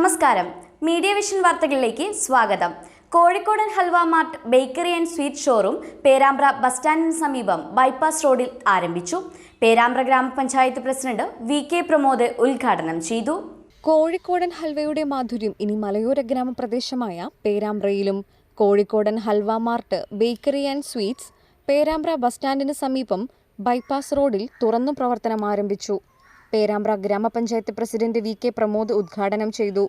നമസ്കാരം. Media vision വാർത്തകളിലേക്ക് സ്വാഗതം. കോഴിക്കോടൻ halwa mart bakery and sweet showroom Perambra bus സ്റ്റാൻഡിന് സമീപം ബൈപ്പാസ് റോഡിൽ ആരംഭിച്ചു. പേരാമ്പ്ര ഗ്രാമപഞ്ചായത്ത് പ്രസിഡന്റ് VK പ്രമോദ് ഉദ്ഘാടനം ചെയ്തു. കോഴിക്കോടൻ ഹൽവയുടെ മാധുര്യം ഇനി മലയോര ഗ്രാമപ്രദേശമായ പേരാമ്പ്രയിലും. കോഴിക്കോടൻ halwa mart bakery and sweets Perambra bus സ്റ്റാൻഡിന് സമീപം ബൈപ്പാസ് റോഡിൽ തുറന്നു പ്രവർത്തനം ആരംഭിച്ചു. പേരാമ്പ്ര ഗ്രാമപഞ്ചായത്ത് പ്രസിഡന്റ് VK പ്രമോദ് ഉദ്ഘാടനം ചെയ്തു.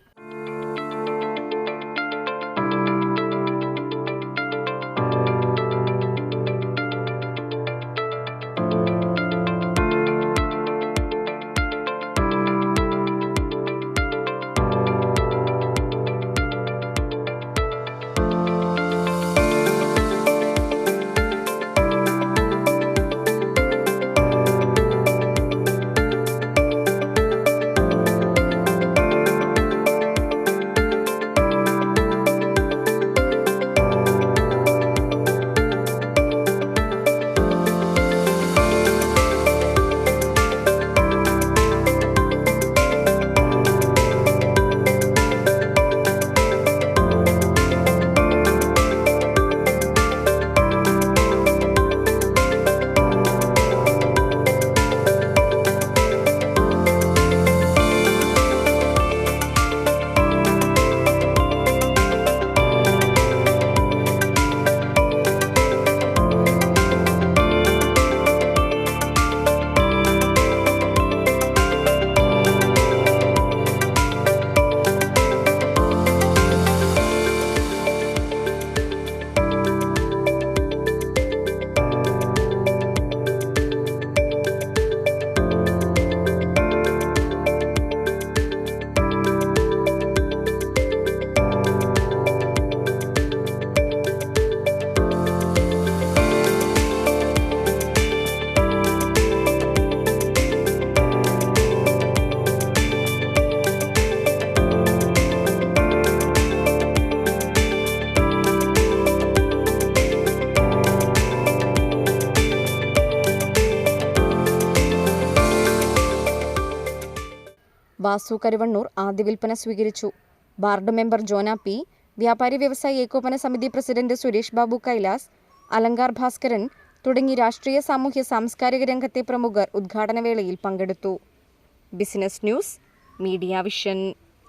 വാസു കരുവണ്ണൂർ ആദ്യ വിൽപ്പന സ്വീകരിച്ചു. വാർഡ് മെമ്പർ ജോന P, വ്യാപാരി വ്യവസായി ഏകോപന സമിതി പ്രസിഡന്റ് സുരേഷ് ബാബു കൈലാസ്, അലങ്കാർ ഭാസ്കരൻ തുടങ്ങി രാഷ്ട്രീയ സാമൂഹ്യ സാംസ്കാരിക രംഗത്തെ പ്രമുഖർ ഉദ്ഘാടന വേളയിൽ പങ്കെടുത്തു. Business news, media vision.